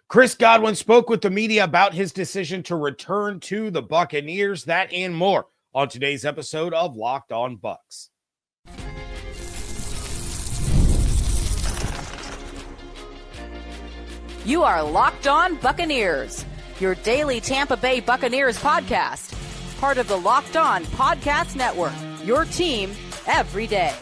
Chris Godwin spoke with the media about his decision to return to the Buccaneers. That and more on today's episode of Locked On Bucs. You are Locked On Buccaneers, your daily Tampa Bay Buccaneers podcast. Part of the Locked On Podcast Network, your team every day.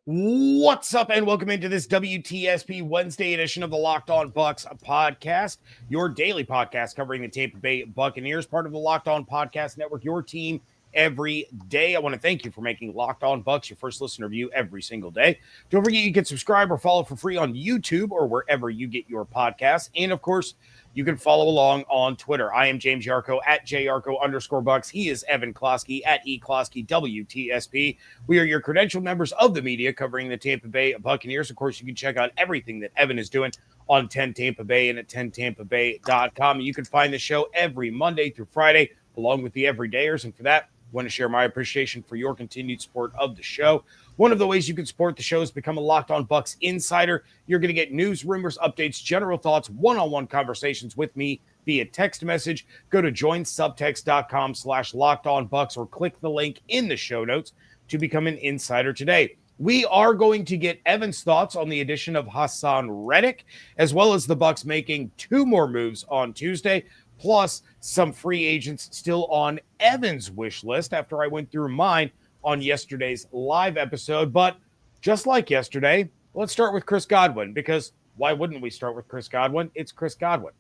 What's up, and welcome into this WTSP Wednesday edition of the Locked On Bucs podcast, your daily podcast covering the Tampa Bay Buccaneers, part of the Locked On Podcast Network, your team every day. I want to thank you for making Locked On Bucs your first listener view every single day. Don't forget you can subscribe or follow for free on YouTube or wherever you get your podcasts. And of course, you can follow along on Twitter. I am James Yarcho at JYarcho_Bucs. He is Evan Klosky at eKlosky WTSP. We are your credentialed members of the media covering the Tampa Bay Buccaneers. Of course, you can check out everything that Evan is doing on 10 Tampa Bay and at 10tampabay.com. You can find the show every Monday through Friday along with the everydayers. And for that, I want to share my appreciation for your continued support of the show. One of the ways you can support the show is become a Locked On Bucs insider. You're going to get news, rumors, updates, general thoughts, one-on-one conversations with me via text message. Go to joinsubtext.com/LockedOnBucs or click the link in the show notes to become an insider today. We are going to get Evan's thoughts on the addition of Haason Reddick, as well as the Bucs making two more moves on Tuesday, plus some free agents still on Evan's wish list after I went through mine on yesterday's live episode. But just like yesterday, let's start with Chris Godwin, because why wouldn't we start with Chris Godwin? It's Chris Godwin.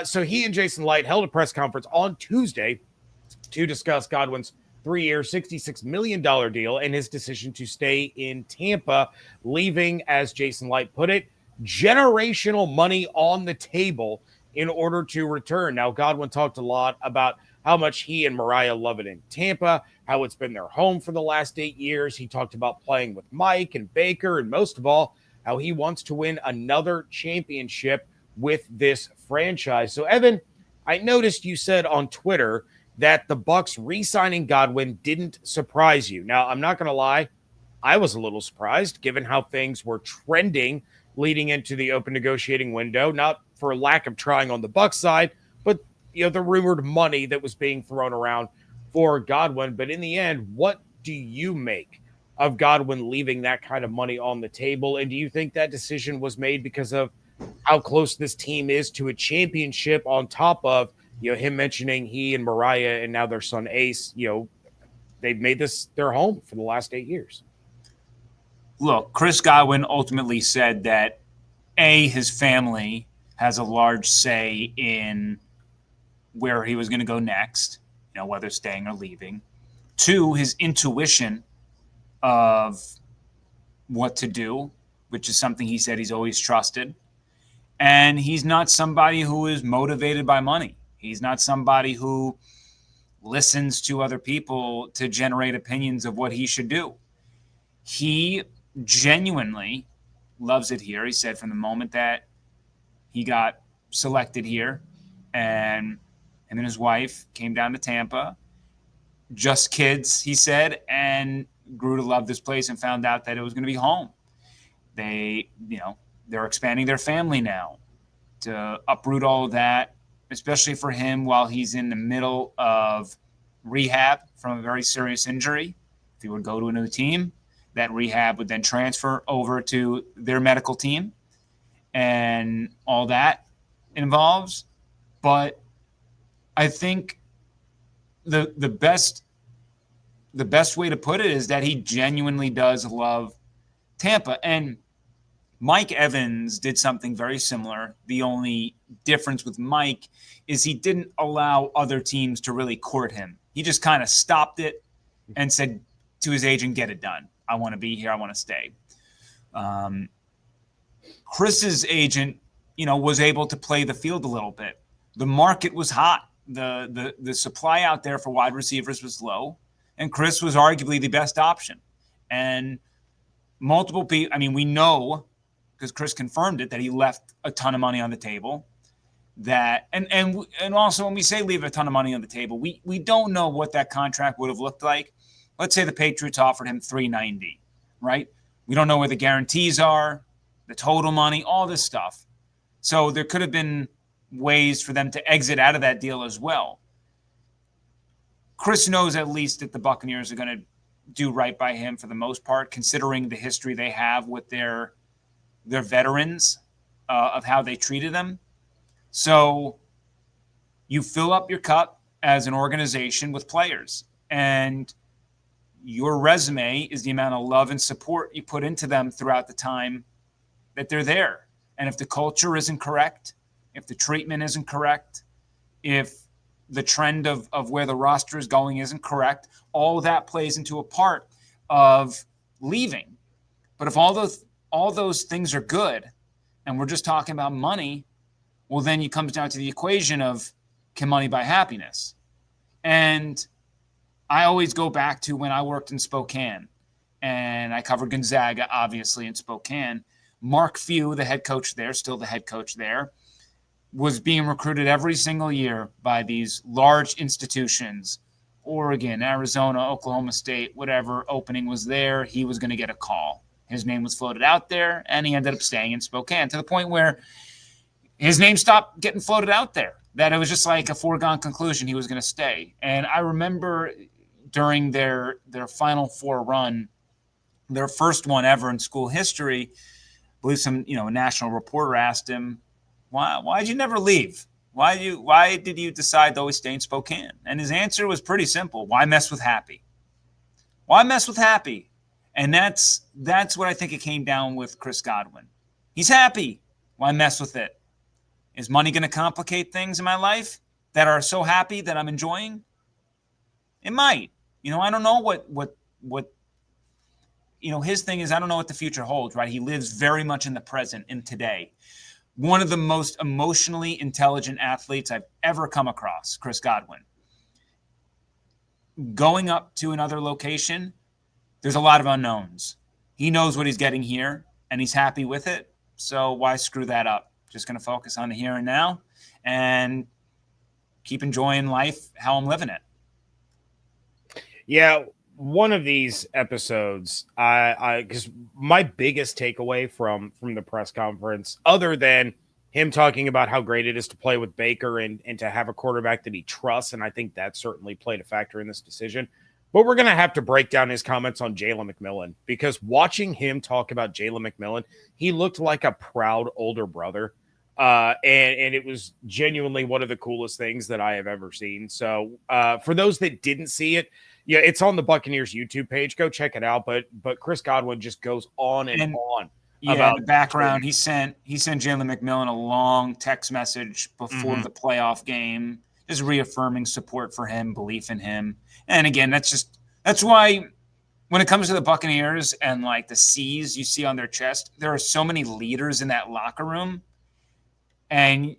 So he and Jason Light held a press conference on Tuesday to discuss Godwin's 3-year, $66 million deal and his decision to stay in Tampa, leaving, as Jason Light put it, generational money on the table in order to return. Now, Godwin talked a lot about how much he and Mariah love it in Tampa, how it's been their home for the last 8 years. He talked about playing with Mike and Baker, and most of all, how he wants to win another championship with this franchise. So, Evan, I noticed you said on Twitter that the Bucs re-signing Godwin didn't surprise you. Now, I'm not going to lie, I was a little surprised given how things were trending leading into the open negotiating window, not for lack of trying on the Bucs side, but the rumored money that was being thrown around for Godwin. But in the end, what do you make of Godwin leaving that kind of money on the table? And do you think that decision was made because of how close this team is to a championship, on top of him mentioning he and Mariah and now their son Ace, they've made this their home for the last 8 years? Look, Chris Godwin ultimately said that his family has a large say in where he was going to go next, whether staying or leaving. 2, his intuition of what to do, which is something he said he's always trusted. And he's not somebody who is motivated by money. He's not somebody who listens to other people to generate opinions of what he should do. He genuinely loves it here. He said from the moment that he got selected here, and him and his wife came down to Tampa, just kids, he said, and grew to love this place and found out that it was going to be home. They're expanding their family now to uproot all of that, especially for him while he's in the middle of rehab from a very serious injury. If he would go to a new team, that rehab would then transfer over to their medical team and all that involves. But I think the best way to put it is that he genuinely does love Tampa. And Mike Evans did something very similar. The only difference with Mike is he didn't allow other teams to really court him. He just kind of stopped it and said to his agent, get it done. I want to be here. I want to stay. Chris's agent, was able to play the field a little bit. The market was hot. The supply out there for wide receivers was low, and Chris was arguably the best option. And multiple people, we know, because Chris confirmed it, that he left a ton of money on the table. That and also when we say leave a ton of money on the table, we don't know what that contract would have looked like. Let's say the Patriots offered him $390, right? We don't know where the guarantees are, the total money, all this stuff. So there could have been ways for them to exit out of that deal as well. Chris knows at least that the Buccaneers are going to do right by him for the most part, considering the history they have with their veterans of how they treated them. So you fill up your cup as an organization with players, and your resume is the amount of love and support you put into them throughout the time that they're there. And if the culture isn't correct, if the treatment isn't correct, if the trend of where the roster is going isn't correct, all of that plays into a part of leaving. But if all those things are good and we're just talking about money, well, then it comes down to the equation of, can money buy happiness? And I always go back to when I worked in Spokane and I covered Gonzaga, obviously, in Spokane. Mark Few, the head coach there, still the head coach there, was being recruited every single year by these large institutions, Oregon, Arizona, Oklahoma State, whatever opening was there, he was going to get a call. His name was floated out there, and he ended up staying in Spokane to the point where his name stopped getting floated out there, that it was just like a foregone conclusion he was going to stay. And I remember during their Final Four run, their first one ever in school history, I believe some a national reporter asked him, why did you never leave? Why did you decide to always stay in Spokane? And his answer was pretty simple. Why mess with Happy? Why mess with Happy? And that's what I think it came down with Chris Godwin. He's happy. Why mess with it? Is money going to complicate things in my life that are so happy that I'm enjoying? It might. I don't know what his thing is. I don't know what the future holds, right? He lives very much in the present, in today. One of the most emotionally intelligent athletes I've ever come across, Chris Godwin. Going up to another location, there's a lot of unknowns. He knows what he's getting here, and he's happy with it. So why screw that up? Just going to focus on the here and now and keep enjoying life how I'm living it. Yeah, one of these episodes, because my biggest takeaway from the press conference, other than him talking about how great it is to play with Baker and to have a quarterback that he trusts, and I think that certainly played a factor in this decision. But we're going to have to break down his comments on Jalen McMillan, because watching him talk about Jalen McMillan, he looked like a proud older brother. And it was genuinely one of the coolest things that I have ever seen. So for those that didn't see it, yeah, it's on the Buccaneers YouTube page. Go check it out. But Chris Godwin just goes on and on. Yeah, about the background. He sent Jalen McMillan a long text message before the playoff game, just reaffirming support for him, belief in him. And again, that's why when it comes to the Buccaneers and like the C's you see on their chest, there are so many leaders in that locker room. And,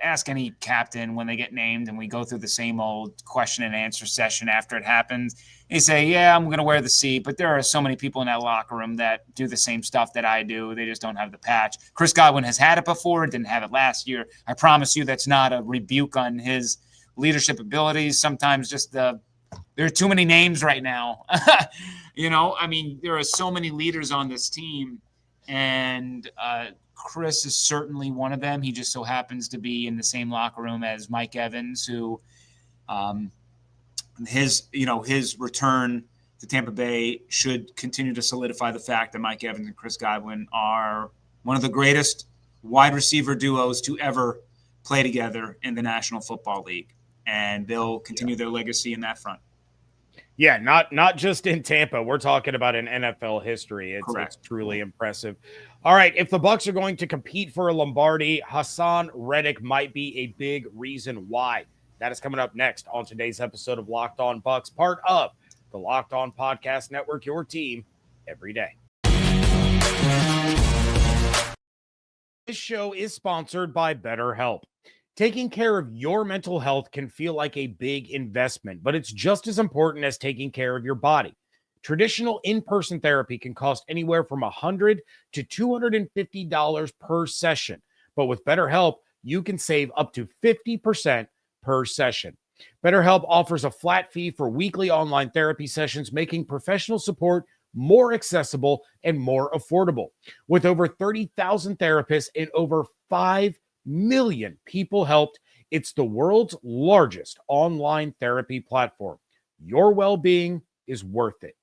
ask any captain when they get named and we go through the same old question and answer session after it happens. They say, yeah, I'm going to wear the C, but there are so many people in that locker room that do the same stuff that I do. They just don't have the patch. Chris Godwin has had it before, didn't have it last year. I promise you that's not a rebuke on his leadership abilities. Sometimes just there are too many names right now. There are so many leaders on this team, and Chris is certainly one of them. He just so happens to be in the same locker room as Mike Evans, who his return to Tampa Bay should continue to solidify the fact that Mike Evans and Chris Godwin are one of the greatest wide receiver duos to ever play together in the National Football League. And they'll continue their legacy in that front. Yeah, not just in Tampa. We're talking about in NFL history. It's truly impressive. All right, if the Bucs are going to compete for a Lombardi, Haason Reddick might be a big reason why. That is coming up next on today's episode of Locked On Bucs, part of the Locked On Podcast Network, your team every day. This show is sponsored by BetterHelp. Taking care of your mental health can feel like a big investment, but it's just as important as taking care of your body. Traditional in-person therapy can cost anywhere from $100 to $250 per session. But with BetterHelp, you can save up to 50% per session. BetterHelp offers a flat fee for weekly online therapy sessions, making professional support more accessible, and more affordable. With over 30,000 therapists and over 5 million people helped, it's the world's largest online therapy platform. Your well-being is worth it.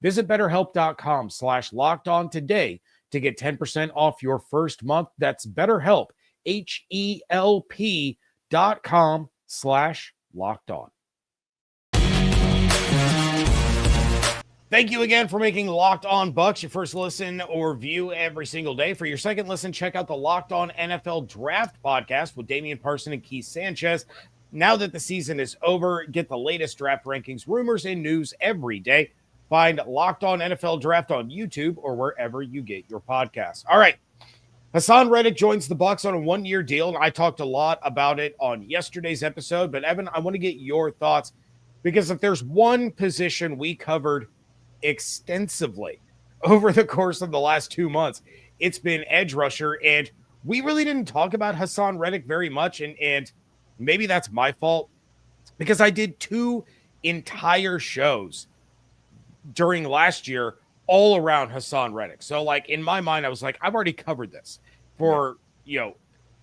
Visit BetterHelp.com/LockedOn today to get 10% off your first month. That's BetterHelp, HELP.com/LockedOn. Thank you again for making Locked On Bucs your first listen or view every single day. For your second listen, check out the Locked On NFL Draft podcast with Damian Parson and Keith Sanchez. Now that the season is over, get the latest draft rankings, rumors, and news every day. Find Locked On NFL Draft on YouTube or wherever you get your podcasts. All right. Haason Reddick joins the Bucs on a one-year deal, and I talked a lot about it on yesterday's episode. But, Evan, I want to get your thoughts because if there's one position we covered extensively over the course of the last 2 months, it's been edge rusher, and we really didn't talk about Haason Reddick very much, and maybe that's my fault because I did 2 entire shows during last year all around Haason Reddick. So, like, in my mind, I was like, I've already covered this for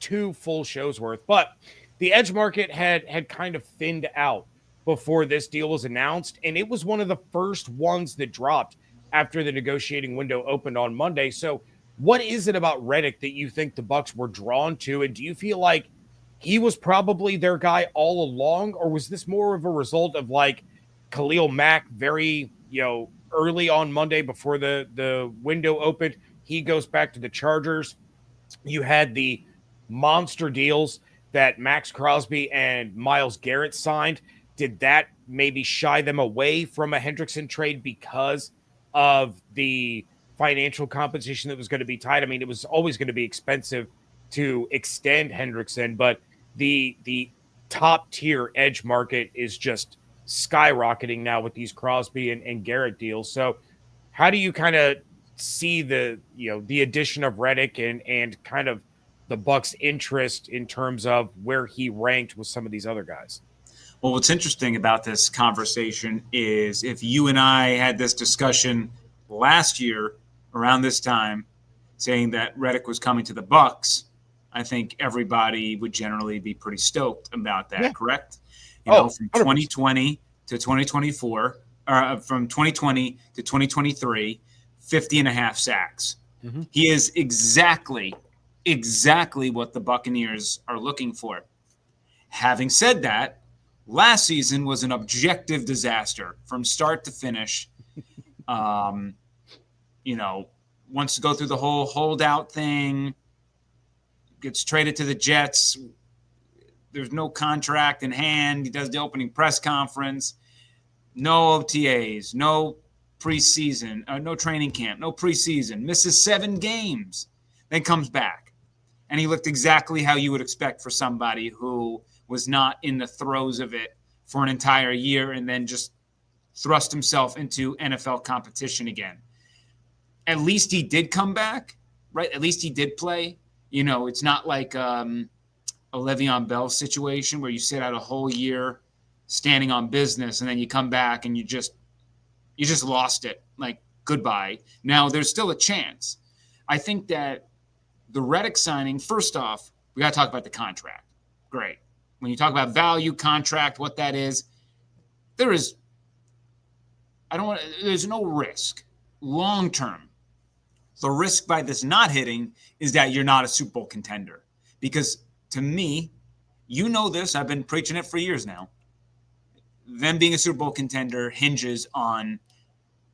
2 full shows worth, but the edge market had kind of thinned out before this deal was announced, and it was one of the first ones that dropped after the negotiating window opened on Monday. So what is it about Reddick that you think the Bucs were drawn to, and do you feel like he was probably their guy all along, or was this more of a result of like Khalil Mack very, early on Monday before the window opened, he goes back to the Chargers. You had the monster deals that Max Crosby and Myles Garrett signed. Did that maybe shy them away from a Hendrickson trade because of the financial compensation that was going to be tied? I mean, it was always going to be expensive to extend Hendrickson, but the top tier edge market is just skyrocketing now with these Crosby and Garrett deals. So how do you kind of see the addition of Reddick and kind of the Bucs' interest in terms of where he ranked with some of these other guys? Well, what's interesting about this conversation is if you and I had this discussion last year around this time saying that Reddick was coming to the Bucs, I think everybody would generally be pretty stoked about that, correct? From 2020 to 2024, or from 2020 to 2023, 50.5 sacks. Mm-hmm. He is exactly what the Buccaneers are looking for. Having said that, last season was an objective disaster from start to finish. Wants to go through the whole holdout thing, gets traded to the Jets. There's no contract in hand. He does the opening press conference. No OTAs, no preseason, no training camp, no preseason. Misses 7 games, then comes back. And he looked exactly how you would expect for somebody who was not in the throes of it for an entire year and then just thrust himself into NFL competition again. At least he did come back, right? At least he did play. It's not like a Le'Veon Bell situation where you sit out a whole year standing on business and then you come back and you just lost it. Like, goodbye. Now, there's still a chance. I think that the Reddick signing, first off, we got to talk about the contract. Great. When you talk about value, contract, what that is, there's no risk. Long term, the risk by this not hitting is that you're not a Super Bowl contender. Because to me, this, I've been preaching it for years now. Them being a Super Bowl contender hinges on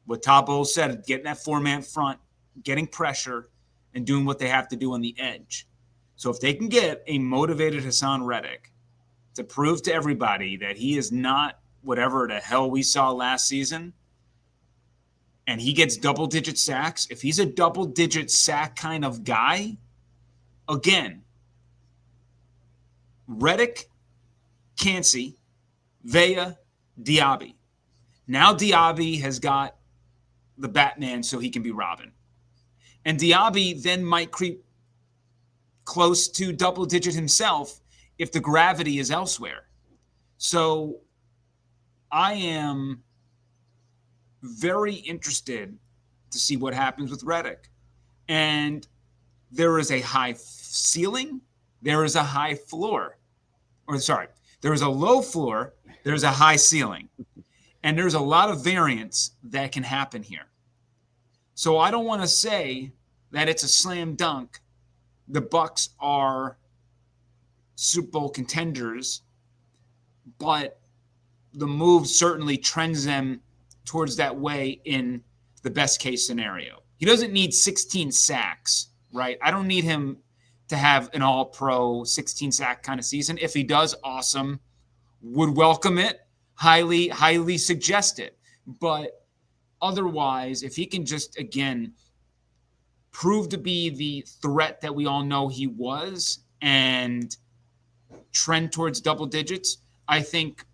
what Todd Bowles said, getting that 4-man front, getting pressure, and doing what they have to do on the edge. So if they can get a motivated Haason Reddick to prove to everybody that he is not whatever the hell we saw last season, and he gets double-digit sacks, if he's a double-digit sack kind of guy, again, Reddick, Cansey, Vea, Diaby. Now Diaby has got the Batman so he can be Robin. And Diaby then might creep close to double-digit himself if the gravity is elsewhere. So I am very interested to see what happens with Reddick. And there is a high ceiling. There is a high floor. There is a low floor. There's a high ceiling. And there's a lot of variance that can happen here. So I don't want to say that it's a slam dunk. The Bucs are Super Bowl contenders, but the move certainly trends them towards that way in the best case scenario. He doesn't need 16 sacks, right? I don't need him to have an all-pro 16 sack kind of season. If he does, awesome. Would welcome it. Highly suggest it. But otherwise, if he can just, again, prove to be the threat that we all know he was and trend towards double digits, I think,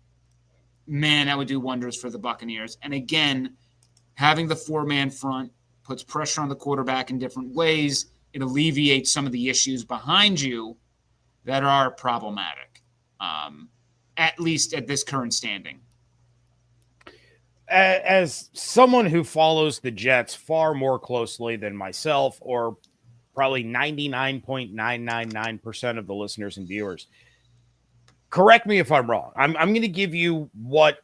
man, that would do wonders for the Buccaneers. And again, having the four-man front puts pressure on the quarterback in different ways. It alleviates some of the issues behind you that are problematic, at least at this current standing. As someone who follows the Jets far more closely than myself, or probably 99.999% of the listeners and viewers, correct me if I'm wrong. I'm going to give you what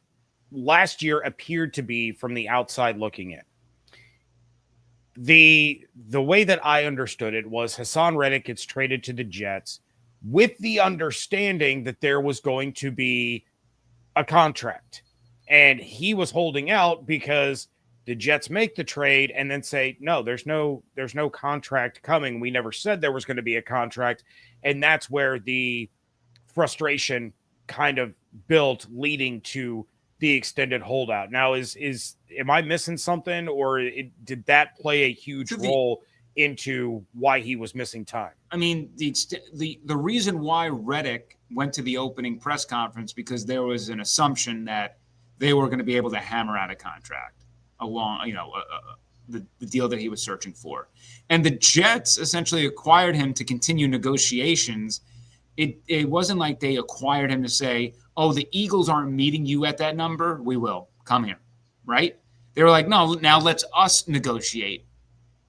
last year appeared to be from the outside looking in. The way that I understood it was Haason Reddick gets traded to the Jets with the understanding that there was going to be a contract. And he was holding out because the Jets make the trade and then say, no, there's no contract coming. We never said there was going to be a contract. And that's where the frustration kind of built, leading to the extended holdout. Now, am I missing something, or did that play a huge role into why he was missing time? I mean, the reason why Reddick went to the opening press conference, because there was an assumption that they were going to be able to hammer out a contract along, the deal that he was searching for. And the Jets essentially acquired him to continue negotiations. It wasn't like they acquired him to say, oh, the Eagles aren't meeting you at that number. We will. Come here. Right? They were like, no, now let's us negotiate.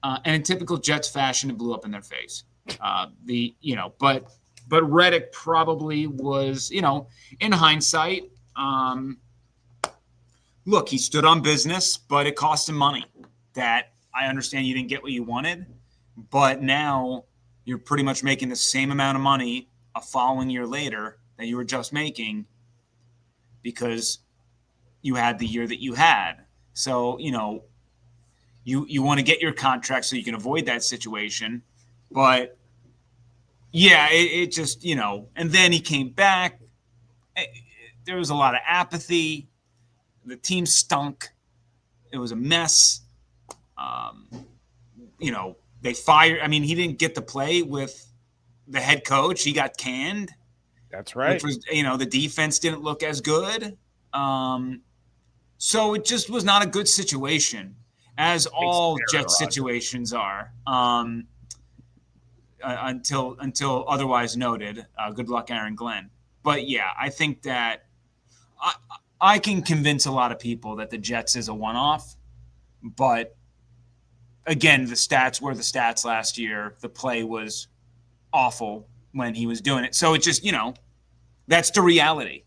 And in typical Jets fashion, it blew up in their face. But Reddick probably was, in hindsight, look, he stood on business, but it cost him money. That I understand you didn't get what you wanted, but now you're pretty much making the same amount of money a following year later that you were just making because you had the year that you had. So, you want to get your contract so you can avoid that situation. But, yeah, it just, and then he came back. There was a lot of apathy. The team stunk. It was a mess. They fired. I mean, he didn't get to play with the head coach. He got canned. That's right. Which was, the defense didn't look as good. So it just was not a good situation, as all Jet situations are, until otherwise noted. Good luck, Aaron Glenn. But, yeah, I think that I can convince a lot of people that the Jets is a one-off. But, again, the stats were the stats last year. The play was awful when he was doing it. So it just, that's the reality.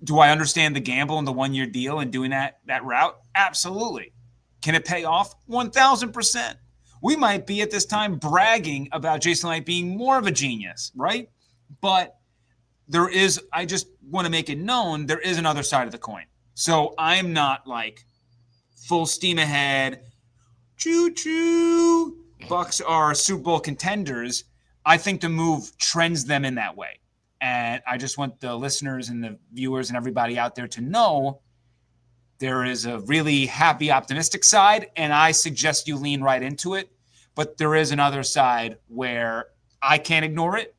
Do I understand the gamble and the one-year deal and doing that route? Absolutely. Can it pay off? 1,000%. We might be at this time bragging about Jason Light being more of a genius, right? But I just want to make it known there is another side of the coin. So I'm not like full steam ahead. Choo-choo. Bucs are Super Bowl contenders. I think the move trends them in that way. And I just want the listeners and the viewers and everybody out there to know there is a really happy, optimistic side, and I suggest you lean right into it. But there is another side where I can't ignore it,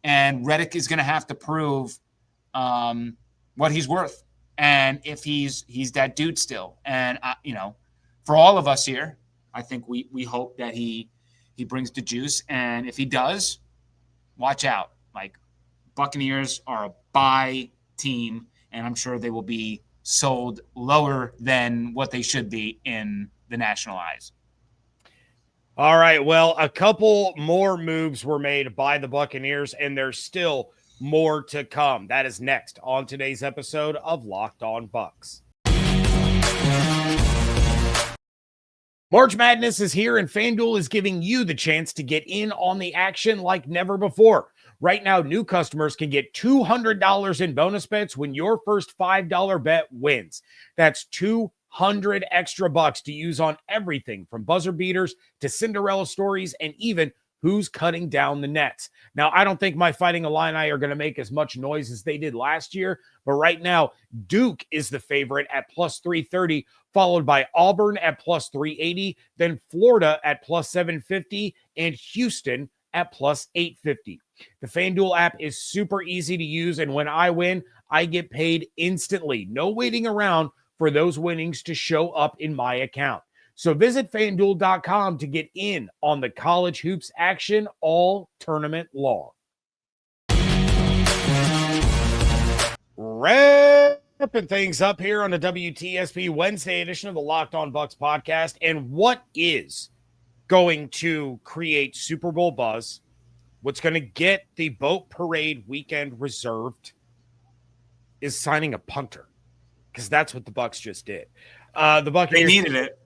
and Reddick is going to have to prove what he's worth, and if he's that dude still. And for all of us here, I think we hope that he brings the juice, and if he does, watch out. Like, Buccaneers are a buy team, and I'm sure they will be sold lower than what they should be in the national eyes. All right. Well, a couple more moves were made by the Buccaneers, and there's still more to come. That is next on today's episode of Locked On Bucs. March Madness is here, and FanDuel is giving you the chance to get in on the action like never before. Right now, new customers can get $200 in bonus bets when your first $5 bet wins. That's $200 extra bucks to use on everything from buzzer beaters to Cinderella stories and even who's cutting down the nets. Now, I don't think my Fighting Illini are going to make as much noise as they did last year, but right now, Duke is the favorite at plus 330, followed by Auburn at plus 380, then Florida at plus 750, and Houston at plus 850. The FanDuel app is super easy to use, and when I win, I get paid instantly. No waiting around for those winnings to show up in my account. So visit FanDuel.com to get in on the college hoops action all tournament long. Wrapping things up here on the WTSP Wednesday edition of the Locked On Bucs podcast. And what is going to create Super Bowl buzz? What's going to get the boat parade weekend reserved is signing a punter, because that's what the Bucs just did. The Buccaneers, they needed it.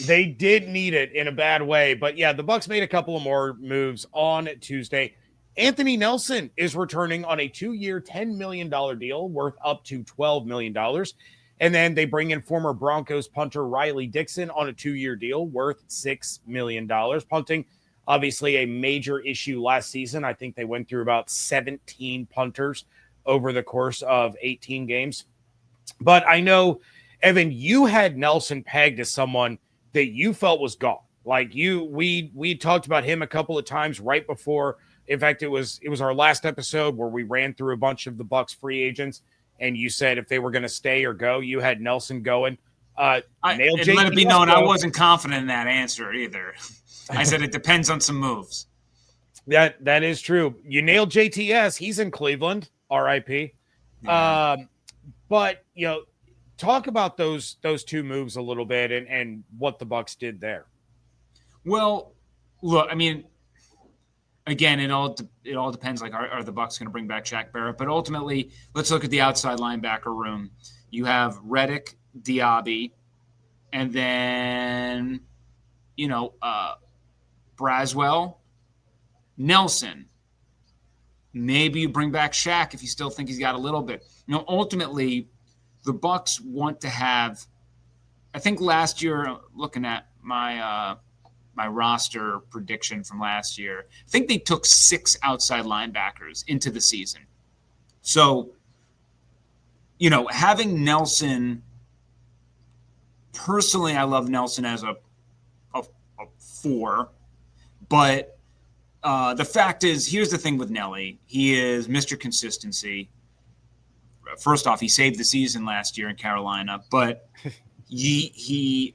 They did need it in a bad way. But yeah, the Bucs made a couple of more moves on Tuesday. Anthony Nelson is returning on a 2-year, $10 million deal worth up to $12 million. And then they bring in former Broncos punter Riley Dixon on a 2-year deal worth $6 million. Punting, obviously a major issue last season. I think they went through about 17 punters over the course of 18 games. But I know, Evan, you had Nelson pegged as someone that you felt was gone. Like we talked about him a couple of times right before. In fact, it was our last episode where we ran through a bunch of the Bucs free agents, and you said if they were going to stay or go, you had Nelson going. Let it be known, I wasn't confident in that answer either. I said it depends on some moves. That is true. You nailed JTS. He's in Cleveland. R.I.P. Yeah. But talk about those two moves a little bit and what the Bucs did there. Well, look, I mean, again, it all depends. Like, are the Bucs going to bring back Shaq Barrett? But ultimately, let's look at the outside linebacker room. You have Reddick, Diaby, and then Braswell, Nelson. Maybe you bring back Shaq if you still think he's got a little bit. Ultimately, the Bucs want to have. I think last year, looking at my my roster prediction from last year, I think they took 6 outside linebackers into the season. So, having Nelson. Personally, I love Nelson as a 4, but the fact is, here's the thing with Nelly. He is Mr. Consistency. First off, he saved the season last year in Carolina, but he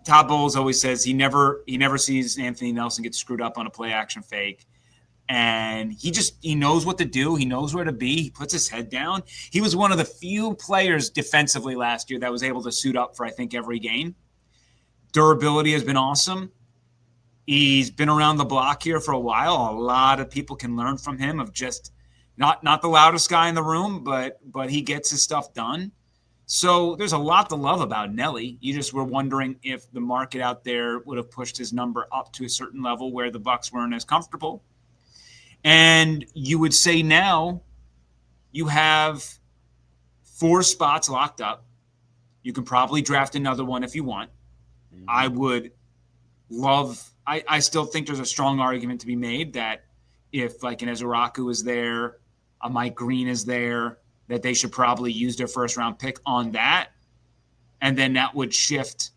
Todd Bowles always says he never sees Anthony Nelson get screwed up on a play action fake. And he knows what to do. He knows where to be. He puts his head down. He was one of the few players defensively last year that was able to suit up for, I think, every game. Durability has been awesome. He's been around the block here for a while. A lot of people can learn from him of just not the loudest guy in the room, but he gets his stuff done. So there's a lot to love about Nelly. You just were wondering if the market out there would have pushed his number up to a certain level where the Bucs weren't as comfortable. And you would say now you have 4 spots locked up. You can probably draft another one if you want. Mm-hmm. I would love – I still think there's a strong argument to be made that if like an Ezeraku is there, a Mike Green is there, that they should probably use their first-round pick on that. And then that would shift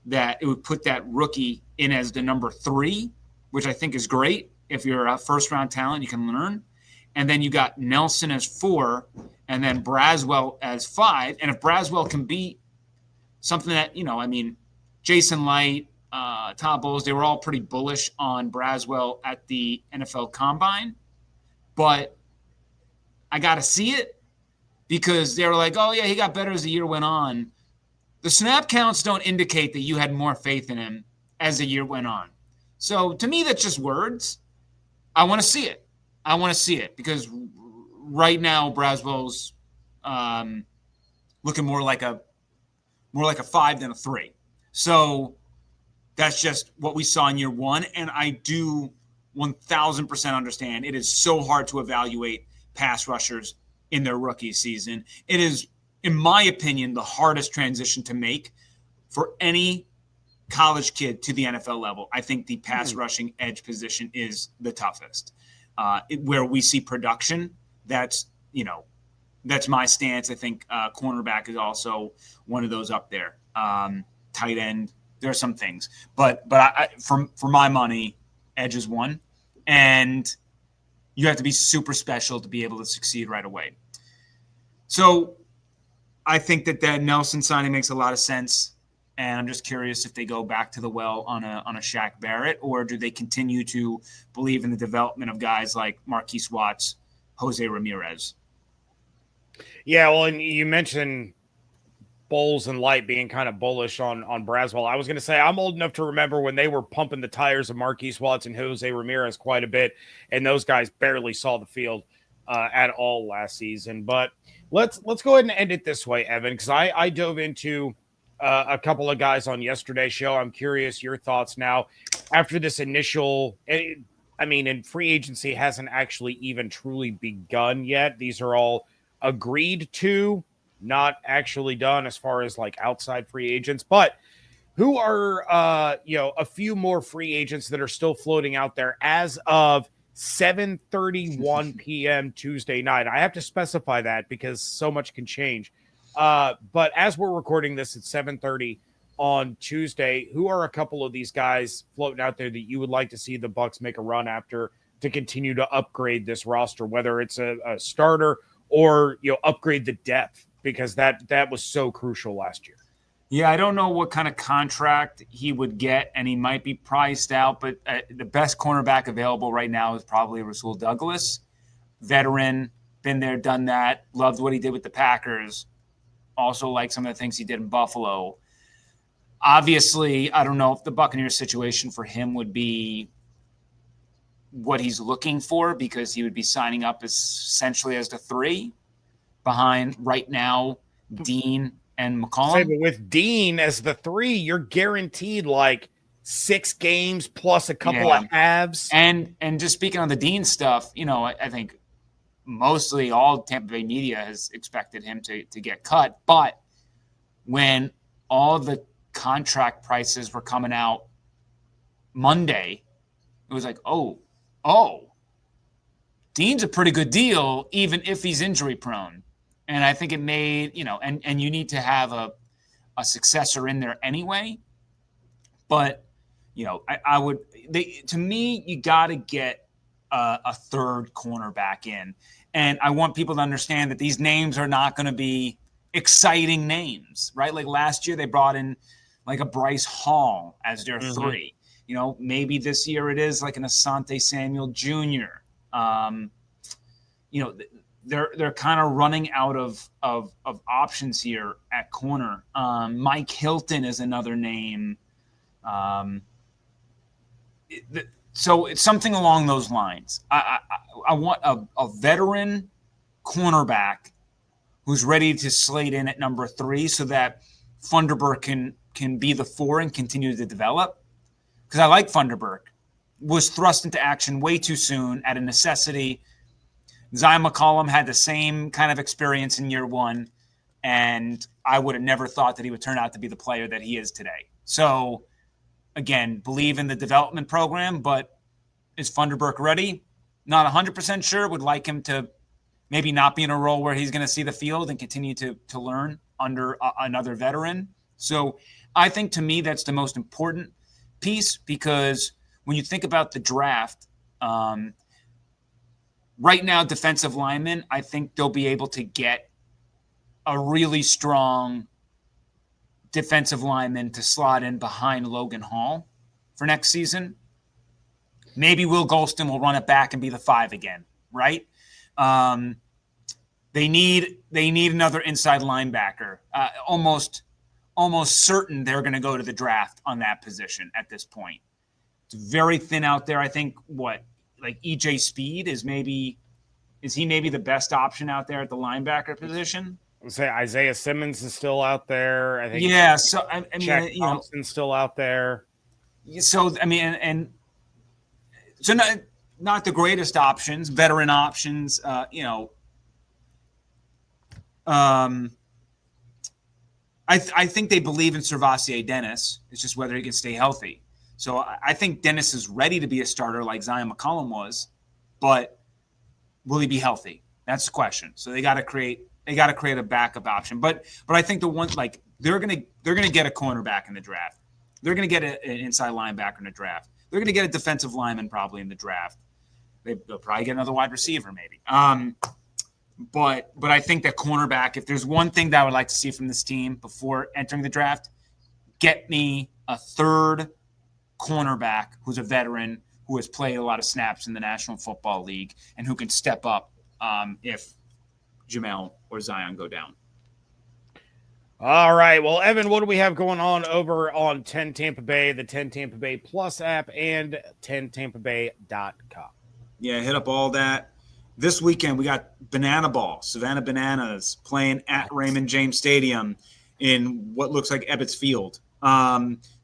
that – it would put that rookie in as the number 3, which I think is great. If you're a first-round talent, you can learn. And then you got Nelson as 4 and then Braswell as 5. And if Braswell can be something that, Jason Light, Todd Bowles, they were all pretty bullish on Braswell at the NFL Combine. But I got to see it because they were like, oh, yeah, he got better as the year went on. the snap counts don't indicate that you had more faith in him as the year went on. So to me, that's just words. I want to see it. I want to see it because right now Braswell's looking more like a 5 than a 3. So that's just what we saw in year one. And I do 1,000% understand it is so hard to evaluate pass rushers in their rookie season. It is, in my opinion, the hardest transition to make for any college kid to the NFL level. I think the pass rushing edge position is the toughest. Where we see production, that's my stance. I think cornerback is also one of those up there. Tight end, there are some things, but for my money, edge is one, and you have to be super special to be able to succeed right away. So I think that Nelson signing makes a lot of sense. And I'm just curious if they go back to the well on a Shaq Barrett, or do they continue to believe in the development of guys like Marquise Watts, Jose Ramirez? Yeah, well, and you mentioned Bowles and Light being kind of bullish on Braswell. I was going to say I'm old enough to remember when they were pumping the tires of Marquise Watts and Jose Ramirez quite a bit, and those guys barely saw the field at all last season. But let's go ahead and end it this way, Evan, because I dove into a couple of guys on yesterday's show. I'm curious your thoughts now after this initial. And free agency hasn't actually even truly begun yet. These are all agreed to, not actually done as far as like outside free agents. But who are a few more free agents that are still floating out there as of 7:31 p.m. Tuesday night? I have to specify that because so much can change. But as we're recording this at 7:30 on Tuesday, who are a couple of these guys floating out there that you would like to see the Bucs make a run after to continue to upgrade this roster, whether it's a starter or upgrade the depth, because that was so crucial last year? Yeah, I don't know what kind of contract he would get, and he might be priced out, but the best cornerback available right now is probably Rasul Douglas. Veteran, been there, done that, loved what he did with the Packers. Also like some of the things he did in Buffalo. Obviously, I don't know if the Buccaneers situation for him would be what he's looking for, because he would be signing up essentially as the 3 behind right now Dean and McCollum. But with Dean as the 3, you're guaranteed like 6 games plus a couple of halves. And just speaking on the Dean stuff, I think mostly all Tampa Bay media has expected him to get cut. But when all the contract prices were coming out Monday, it was like, oh, Dean's a pretty good deal, even if he's injury prone. And I think it made, and you need to have a successor in there anyway. But, to me, you got to get a third cornerback in. And I want people to understand that these names are not going to be exciting names, right? Like last year, they brought in like a Bryce Hall as their 3. Maybe this year it is like an Asante Samuel Jr. They're kind of running out of options here at corner. Mike Hilton is another name. So it's something along those lines. I want a veteran cornerback who's ready to slate in at number 3 so that Funderburk can be the 4 and continue to develop. Because I like Funderburk. Was thrust into action way too soon at a necessity. Zion McCollum had the same kind of experience in year 1, and I would have never thought that he would turn out to be the player that he is today. So, again, believe in the development program, but is Funderburk ready? Not 100% sure. Would like him to maybe not be in a role where he's going to see the field and continue to learn under another veteran. So I think, to me, that's the most important piece, because when you think about the draft, right now, defensive linemen, I think they'll be able to get a really strong defensive lineman to slot in behind Logan Hall for next season. Maybe Will Golston will run it back and be the 5 again, right? They need another inside linebacker, almost almost certain they're going to go to the draft on that position at this point. It's very thin out there. I think EJ Speed is he maybe the best option out there at the linebacker position? I would say Isaiah Simmons is still out there. I think. Yeah. So I mean, Jack Thompson's still out there. So I mean, and so not the greatest options, veteran options. I think they believe in Servassier Dennis. It's just whether he can stay healthy. So I think Dennis is ready to be a starter like Zion McCollum was, but will he be healthy? That's the question. So they got to create a backup option. But I think the ones like they're gonna get a cornerback in the draft. They're gonna get an inside linebacker in the draft. They're gonna get a defensive lineman probably in the draft. They'll probably get another wide receiver maybe. But I think that cornerback, if there's one thing that I would like to see from this team before entering the draft, get me a third cornerback who's a veteran, who has played a lot of snaps in the National Football League, and who can step up if Jamel or Zion go down. All right. Well, Evan, what do we have going on over on 10 Tampa Bay, the 10 Tampa Bay Plus app, and 10tampabay.com? Yeah, hit up all that. This weekend, we got Banana Ball, Savannah Bananas, playing at Raymond James Stadium in what looks like Ebbets Field.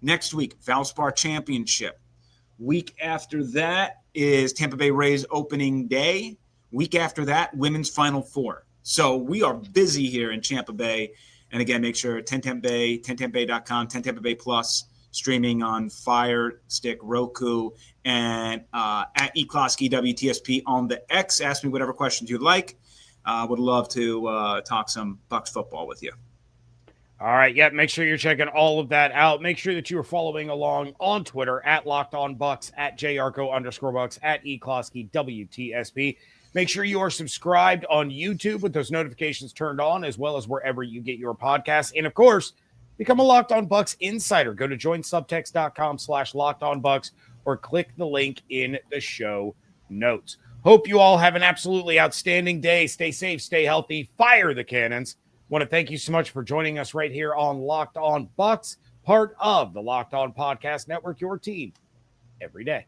Next week, Valspar Championship. Week after that is Tampa Bay Rays opening day. Week after that, Women's Final Four. So we are busy here in Tampa Bay. And again, make sure 10 Tampa Bay, 10tampabay.com, 10 Tampa Bay Plus, streaming on Fire Stick, Roku, and at eCloski WTSP on the X. Ask me whatever questions you'd like. Would love to talk some Bucs football with you. All right. Yeah, make sure you're checking all of that out. Make sure that you are following along on Twitter at Locked On Bucs, at JYarcho_Bucs, at eCloski WTSP. Make sure you are subscribed on YouTube with those notifications turned on, as well as wherever you get your podcasts. And of course, become a Locked On Bucs insider. Go to joinsubtext.com/LockedOnBucs or click the link in the show notes. Hope you all have an absolutely outstanding day. Stay safe, stay healthy, fire the cannons. Want to thank you so much for joining us right here on Locked On Bucs, part of the Locked On Podcast Network, your team every day.